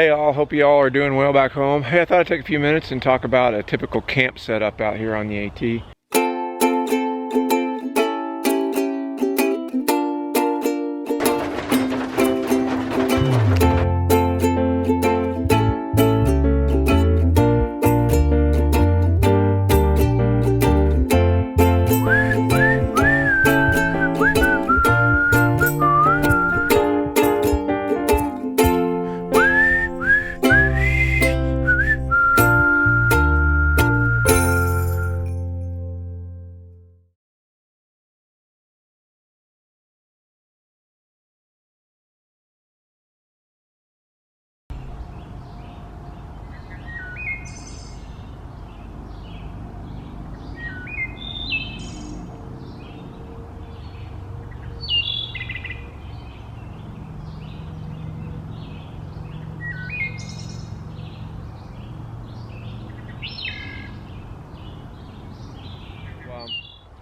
Hey all, hope you all are doing well back home. Hey, I thought I'd take a few minutes and talk about a typical camp setup out here on the AT.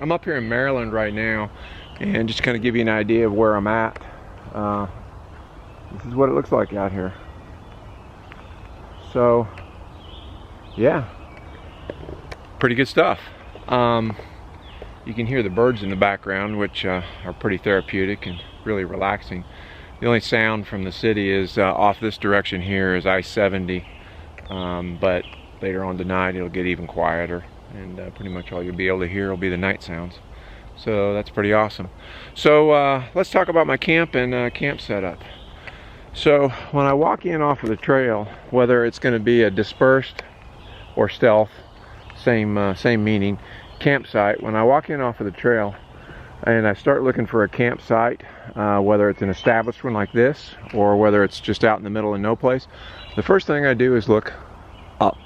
I'm up here in Maryland right now, and just kind of give you an idea of where I'm at. This is what it looks like out here. So, yeah, pretty good stuff. You can hear the birds in the background, which are pretty therapeutic and really relaxing. The only sound from the city is off this direction here is I-70, but later on tonight it'll get even quieter. And pretty much all you'll be able to hear will be the night sounds. So that's pretty awesome. So let's talk about my camp and camp setup. So when I walk in off of the trail, whether it's going to be a dispersed or stealth, same meaning, campsite, when I walk in off of the trail and I start looking for a campsite, whether it's an established one like this or whether it's just out in the middle of no place, the first thing I do is look up.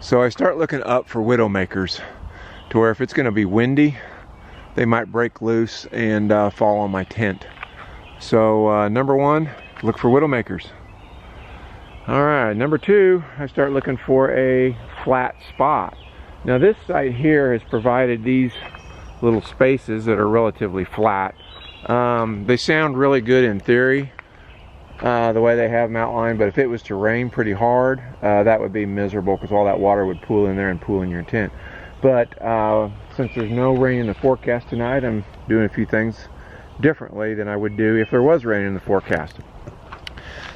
So I start looking up for widowmakers, to where if it's going to be windy, they might break loose and fall on my tent. So number one, look for widowmakers. Alright, number two, I start looking for a flat spot. Now this site here has provided these little spaces that are relatively flat. They sound really good in theory, the way they have them outlined, but if it was to rain pretty hard, that would be miserable because all that water would pool in there and pool in your tent. But since there's no rain in the forecast tonight, I'm doing a few things differently than I would do if there was rain in the forecast.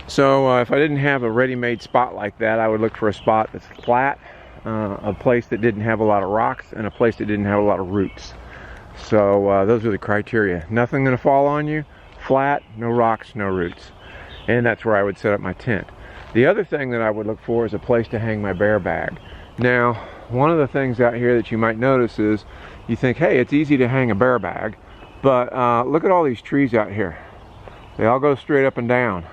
So if I didn't have a ready-made spot like that, I would look for a spot that's flat, a place that didn't have a lot of rocks, and a place that didn't have a lot of roots. So those are the criteria. Nothing going to fall on you, flat, no rocks, no roots. And that's where I would set up my tent. The other thing that I would look for is a place to hang my bear bag. Now, one of the things out here that you might notice is you think, hey, it's easy to hang a bear bag, but look at all these trees out here. They all go straight up and down.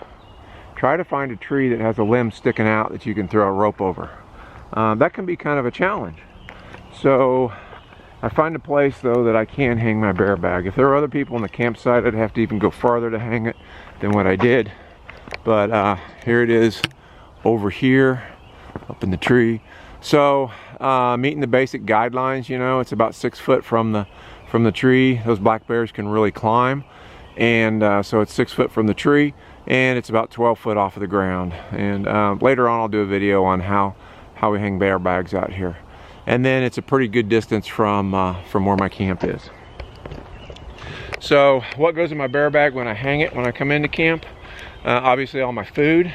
Try to find a tree that has a limb sticking out that you can throw a rope over. That can be kind of a challenge. So I find a place though that I can hang my bear bag. If there were other people in the campsite, I'd have to even go farther to hang it than what I did. But here it is over here up in the tree. So meeting the basic guidelines, you know, it's about 6 foot from the tree. Those black bears can really climb, and so it's 6 foot from the tree, and it's about 12 foot off of the ground. And later on I'll do a video on how we hang bear bags out here. And then it's a pretty good distance from where my camp is. So what goes in my bear bag when I hang it when I come into camp? Obviously all my food.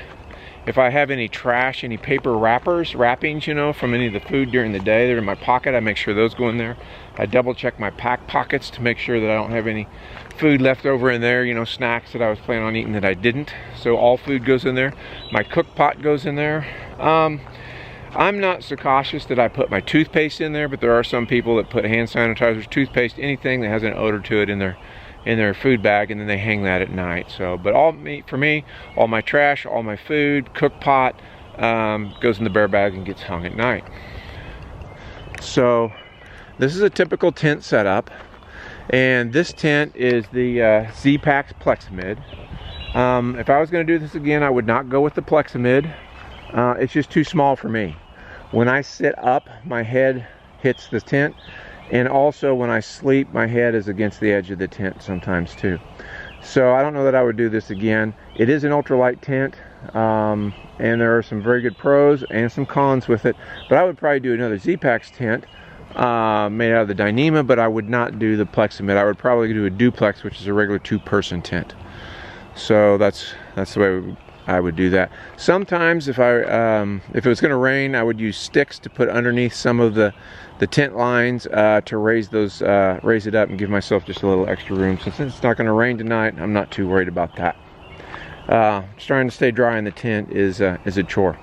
If I have any trash, any paper wrappings, you know, from any of the food during the day, they're in my pocket, I make sure those go in there. I double check my pack pockets to make sure that I don't have any food left over in there, you know, snacks that I was planning on eating that I didn't. So all food goes in there. My cook pot goes in there. I'm not so cautious that I put my toothpaste in there, but there are some people that put hand sanitizers, toothpaste, anything that has an odor to it in their food bag, and then they hang that at night. So, but for me, all my trash, all my food, cook pot, goes in the bear bag and gets hung at night. So this is a typical tent setup, and this tent is the Z-Pax Plexamid. If I was going to do this again, I would not go with the Plexamid. It's just too small for me. When I sit up, my head hits the tent, and also when I sleep, my head is against the edge of the tent sometimes too. So I don't know that I would do this again. It is an ultralight tent. and there are some very good pros and some cons with it. But I would probably do another Zpacks tent made out of the Dyneema, but I would not do the Plexamid. I would probably do a duplex, which is a regular 2-person tent. So that's the way I would do that. Sometimes if it was going to rain, I would use sticks to put underneath some of the tent lines to raise it up and give myself just a little extra room. Since it's not going to rain tonight, I'm not too worried about that. Just trying to stay dry in the tent is a chore.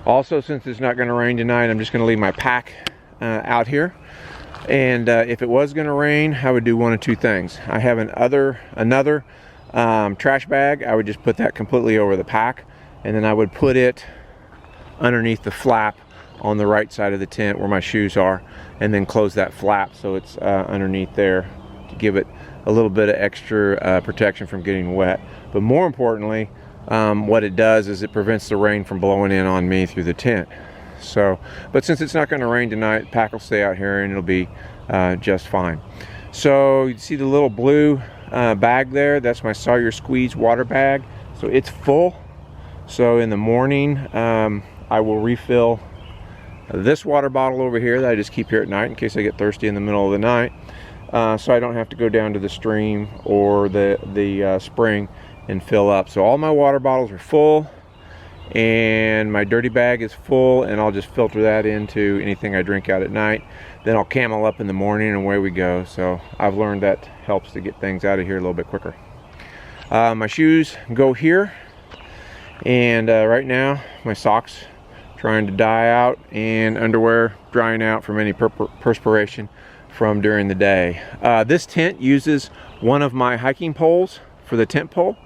Also, since it's not going to rain tonight, I'm just going to leave my pack out here. And if it was going to rain, I would do one of two things. I have another trash bag. I would just put that completely over the pack, and then I would put it underneath the flap on the right side of the tent where my shoes are, and then close that flap so it's underneath there to give it a little bit of extra protection from getting wet. But more importantly, what it does is it prevents the rain from blowing in on me through the tent. So, but since it's not going to rain tonight, the pack will stay out here and it'll be just fine. So you see the little blue bag there? That's my Sawyer Squeeze water bag. So it's full. So in the morning, I will refill this water bottle over here that I just keep here at night in case I get thirsty in the middle of the night. So I don't have to go down to the stream or the spring and fill up. So all my water bottles are full, and my dirty bag is full, and I'll just filter that into anything I drink out at night. Then I'll camel up in the morning and away we go. So I've learned that helps to get things out of here a little bit quicker. My shoes go here, and right now my socks trying to dry out, and underwear drying out from any perspiration from during the day. This tent uses one of my hiking poles for the tent pole,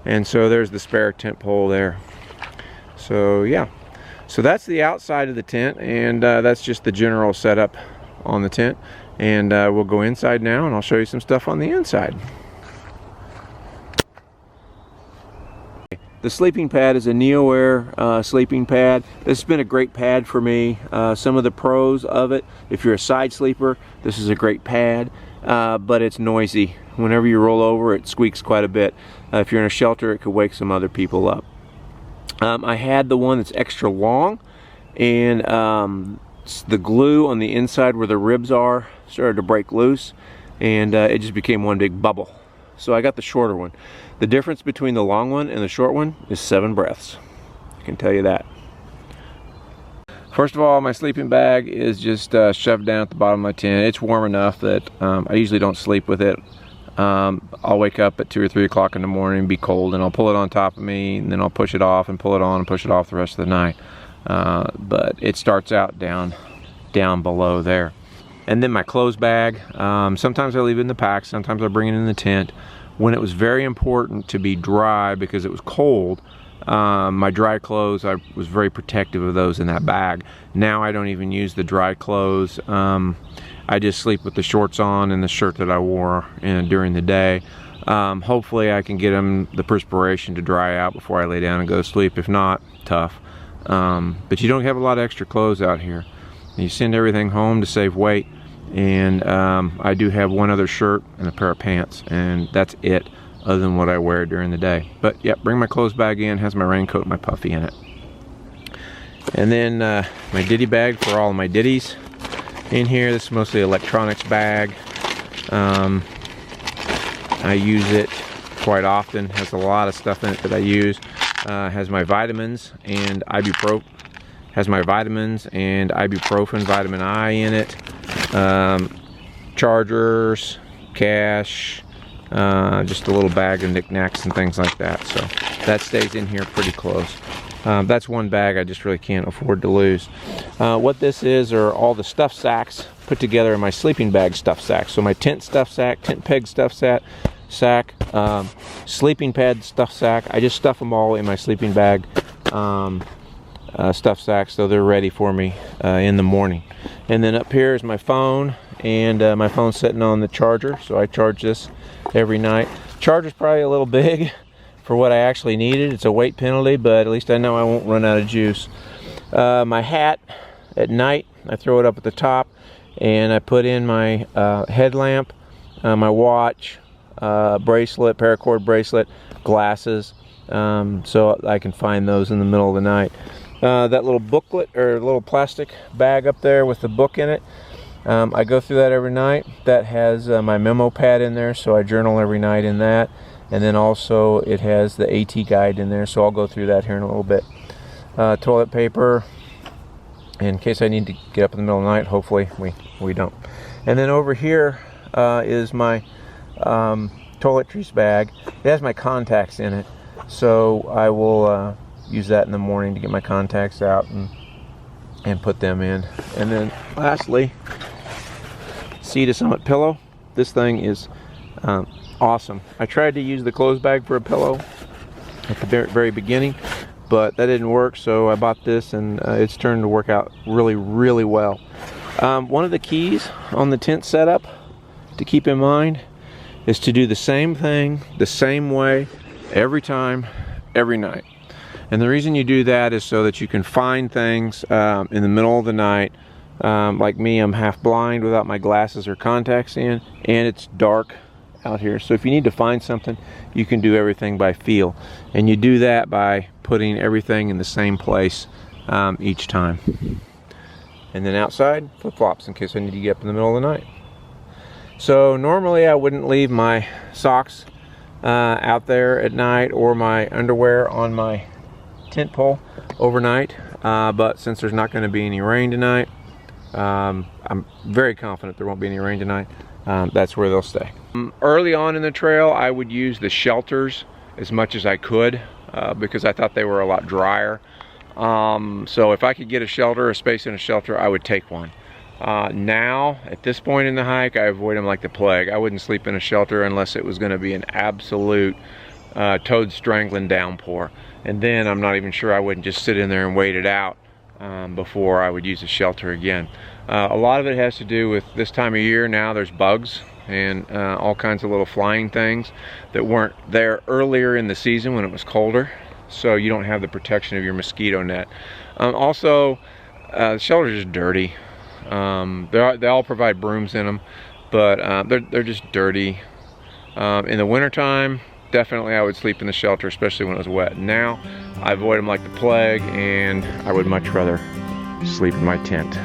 and so there's the spare tent pole there. So yeah, so that's the outside of the tent, and that's just the general setup on the tent. And we'll go inside now, and I'll show you some stuff on the inside. The sleeping pad is a NeoAir sleeping pad. This has been a great pad for me. Some of the pros of it: if you're a side sleeper, this is a great pad, but it's noisy. Whenever you roll over, it squeaks quite a bit. If you're in a shelter, it could wake some other people up. I had the one that's extra long, and the glue on the inside where the ribs are started to break loose, and it just became one big bubble. So I got the shorter one. The difference between the long one and the short one is 7 breaths. I can tell you that. First of all, my sleeping bag is just shoved down at the bottom of my tent. It's warm enough that I usually don't sleep with it. I'll wake up at 2 or 3 o'clock in the morning and be cold, and I'll pull it on top of me, and then I'll push it off and pull it on and push it off the rest of the night. But it starts out down below there. And then my clothes bag, sometimes I leave it in the pack, sometimes I bring it in the tent. When it was very important to be dry because it was cold, my dry clothes, I was very protective of those in that bag. Now I don't even use the dry clothes. I just sleep with the shorts on and the shirt that I wore during the day. Hopefully I can get the perspiration to dry out before I lay down and go to sleep. If not, tough. But you don't have a lot of extra clothes out here. You send everything home to save weight, and I do have one other shirt and a pair of pants, and that's it, other than what I wear during the day. But yeah, bring my clothes bag in, has my raincoat and my puffy in it. And then my ditty bag for all of my ditties in here. This is mostly electronics bag. I use it quite often. Has a lot of stuff in it that I use. Has my vitamins and ibuprofen. Has my vitamins and ibuprofen, vitamin I in it. Chargers, cash, just a little bag of knickknacks and things like that. So that stays in here pretty close. That's one bag I just really can't afford to lose. What this is are all the stuff sacks put together in my sleeping bag stuff sack. So my tent stuff sack, tent peg stuff sack, sleeping pad stuff sack. I just stuff them all in my sleeping bag stuff sack so they're ready for me in the morning. And then up here is my phone, and my phone's sitting on the charger, so I charge this every night. Charger's probably a little big for what I actually needed. It's a weight penalty, but at least I know I won't run out of juice. My hat, at night, I throw it up at the top, and I put in my headlamp, my watch, bracelet, paracord bracelet, glasses, so I can find those in the middle of the night. That little booklet or little plastic bag up there with the book in it, I go through that every night. That has my memo pad in there, so I journal every night in that. And then also it has the AT guide in there, so I'll go through that here in a little bit. Toilet paper, in case I need to get up in the middle of the night. Hopefully we don't. And then over here is my toiletries bag. It has my contacts in it, so I will use that in the morning to get my contacts out and put them in. And then lastly, Sea to Summit pillow. This thing is awesome. I tried to use the clothes bag for a pillow at the very beginning, but that didn't work, so I bought this, and it's turned to work out really well. One of the keys on the tent setup to keep in mind is to do the same thing the same way every time, every night. And the reason you do that is so that you can find things in the middle of the night. Like me, I'm half blind without my glasses or contacts in, and it's dark out here. So if you need to find something, you can do everything by feel. And you do that by putting everything in the same place each time. And then outside, flip-flops in case I need to get up in the middle of the night. So normally I wouldn't leave my socks out there at night or my underwear on my tent pole overnight, but since there's not going to be any rain tonight, I'm very confident there won't be any rain tonight. That's where they'll stay. Early on in the trail, I would use the shelters as much as I could because I thought they were a lot drier. So if I could get a shelter, a space in a shelter, I would take one. Now, at this point in the hike, I avoid them like the plague. I wouldn't sleep in a shelter unless it was going to be an absolute toad strangling downpour. And then I'm not even sure I wouldn't just sit in there and wait it out before I would use a shelter again. A lot of it has to do with this time of year. Now there's bugs and all kinds of little flying things that weren't there earlier in the season when it was colder, so you don't have the protection of your mosquito net. Also, the shelters are just dirty. They all provide brooms in them, but they're just dirty. In the wintertime, definitely I would sleep in the shelter, especially when it was wet. Now I avoid them like the plague, and I would much rather sleep in my tent.